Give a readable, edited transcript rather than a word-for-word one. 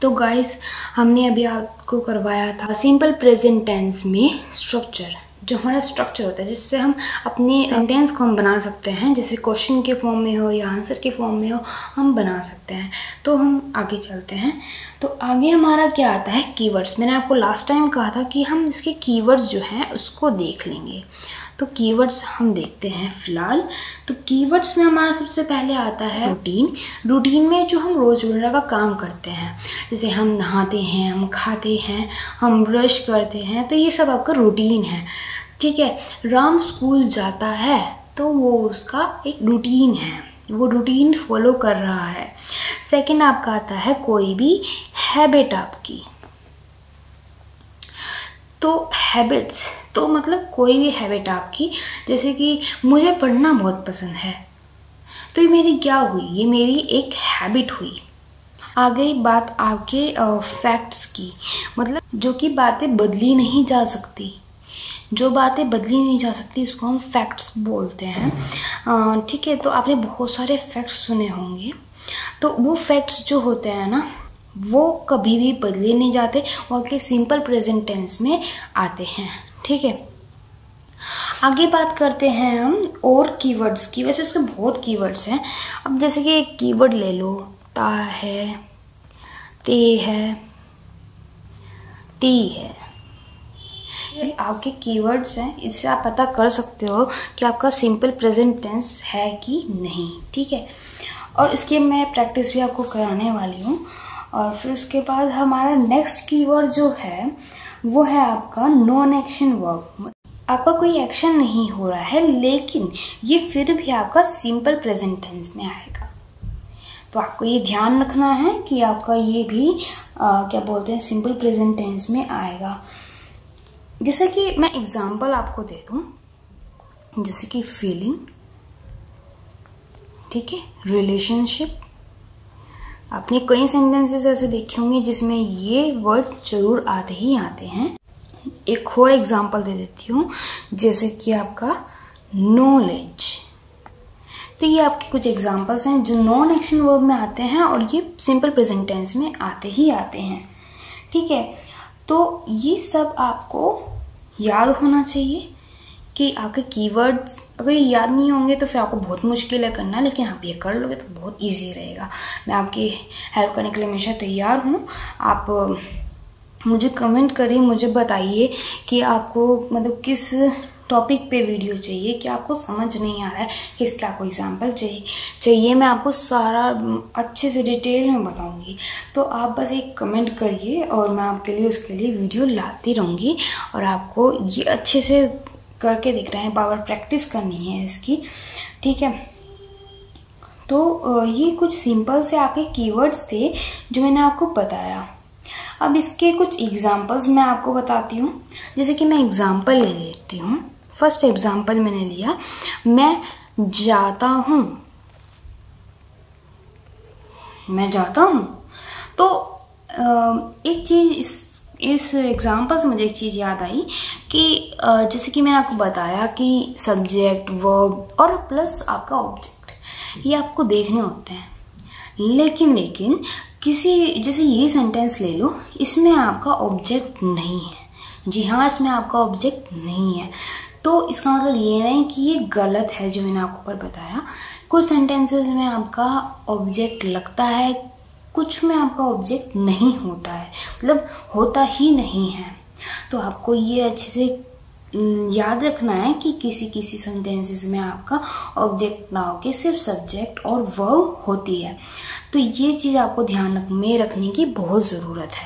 तो गाइस, हमने अभी आपको करवाया था सिंपल प्रेजेंट टेंस में स्ट्रक्चर, जो हमारा स्ट्रक्चर होता है जिससे हम अपने सेंटेंस को हम बना सकते हैं, जैसे क्वेश्चन के फॉर्म में हो या आंसर के फॉर्म में हो हम बना सकते हैं। तो हम आगे चलते हैं। तो आगे हमारा क्या आता है, कीवर्ड्स। मैंने आपको लास्ट टाइम कहा था कि हम इसके कीवर्ड्स जो हैं उसको देख लेंगे। तो कीवर्ड्स हम देखते हैं फ़िलहाल। तो कीवर्ड्स में हमारा सबसे पहले आता है रूटीन। रूटीन में जो हम रोज़मर्रा का काम करते हैं, जैसे हम नहाते हैं, हम खाते हैं, हम ब्रश करते हैं, तो ये सब आपका रूटीन है। ठीक है, राम स्कूल जाता है तो वो उसका एक रूटीन है, वो रूटीन फॉलो कर रहा है। सेकंड आपका आता है कोई भी हैबिट आपकी। तो हैबिट्स तो मतलब कोई भी हैबिट आपकी, जैसे कि मुझे पढ़ना बहुत पसंद है, तो ये मेरी क्या हुई, ये मेरी एक हैबिट हुई। आ गई बात आपके फैक्ट्स की, मतलब जो कि बातें बदली नहीं जा सकती, जो बातें बदली नहीं जा सकती उसको हम फैक्ट्स बोलते हैं। ठीक है, तो आपने बहुत सारे फैक्ट्स सुने होंगे। तो वो फैक्ट्स जो होते हैं ना, वो कभी भी बदले नहीं जाते, वो आपके सिंपल प्रेजेंट टेंस में आते हैं। ठीक है, आगे बात करते हैं हम और कीवर्ड्स की। वैसे उसके बहुत कीवर्ड्स हैं। अब जैसे कि एक कीवर्ड ले लो, ता है, ते है, ती है, ये आपके कीवर्ड्स हैं। इससे आप पता कर सकते हो कि आपका सिंपल प्रेजेंट टेंस है कि नहीं। ठीक है, और इसकी मैं प्रैक्टिस भी आपको कराने वाली हूँ। और फिर उसके बाद हमारा नेक्स्ट कीवर्ड जो है वो है आपका नॉन एक्शन वर्ब। आपका कोई एक्शन नहीं हो रहा है, लेकिन ये फिर भी आपका सिंपल प्रेजेंट टेंस में आएगा। तो आपको ये ध्यान रखना है कि आपका ये भी क्या बोलते हैं, सिंपल प्रेजेंट टेंस में आएगा। जैसे कि मैं एग्जांपल आपको दे दूं, जैसे कि फीलिंग, ठीक है, रिलेशनशिप। आपने कई सेंटेंसेस ऐसे देखे होंगे जिसमें ये वर्ड जरूर आते ही आते हैं। एक और एग्जांपल दे देती हूँ, जैसे कि आपका नॉलेज। तो ये आपके कुछ एग्जांपल्स हैं जो नॉन एक्शन वर्ब में आते हैं और ये सिंपल प्रेजेंट टेंस में आते ही आते हैं। ठीक है, तो ये सब आपको याद होना चाहिए कि आपके कीवर्ड्स अगर ये याद नहीं होंगे तो फिर आपको बहुत मुश्किल है करना, लेकिन आप ये कर लोगे तो बहुत इजी रहेगा। मैं आपकी हेल्प करने के लिए हमेशा तैयार हूँ। आप मुझे कमेंट करिए, मुझे बताइए कि आपको मतलब किस टॉपिक पे वीडियो चाहिए, कि आपको समझ नहीं आ रहा है, किसका कोई एग्जाम्पल चाहिए। मैं आपको सारा अच्छे से डिटेल में बताऊंगी। तो आप बस एक कमेंट करिए और मैं आपके लिए उसके लिए वीडियो लाती रहूँगी। और आपको ये अच्छे से करके दिख रहे हैं, पावर प्रैक्टिस करनी है इसकी। ठीक है, तो ये कुछ सिंपल से आपके कीवर्ड्स थे जो मैंने आपको बताया। अब इसके कुछ एग्जाम्पल्स मैं आपको बताती हूँ। जैसे कि मैं एग्जाम्पल ले लेती हूँ। फर्स्ट एग्जाम्पल मैंने लिया, मैं जाता हूँ, मैं जाता हूँ। तो एक चीज इस एग्जाम्पल से मुझे एक चीज़ याद आई कि जैसे कि मैंने आपको बताया कि सब्जेक्ट, वर्ब और प्लस आपका ऑब्जेक्ट ये आपको देखने होते हैं। लेकिन किसी, जैसे ये सेंटेंस ले लो, इसमें आपका ऑब्जेक्ट नहीं है। जी हाँ, इसमें आपका ऑब्जेक्ट नहीं है। तो इसका मतलब ये नहीं कि ये गलत है जो मैंने आपको ऊपर बताया। कुछ सेंटेंसेस में आपका ऑब्जेक्ट लगता है, कुछ में आपका ऑब्जेक्ट नहीं होता है, मतलब होता ही नहीं है। तो आपको ये अच्छे से याद रखना है कि किसी सेंटेंसेस में आपका ऑब्जेक्ट ना हो के सिर्फ सब्जेक्ट और वर्ब होती है। तो ये चीज़ आपको ध्यान में रखने की बहुत ज़रूरत है।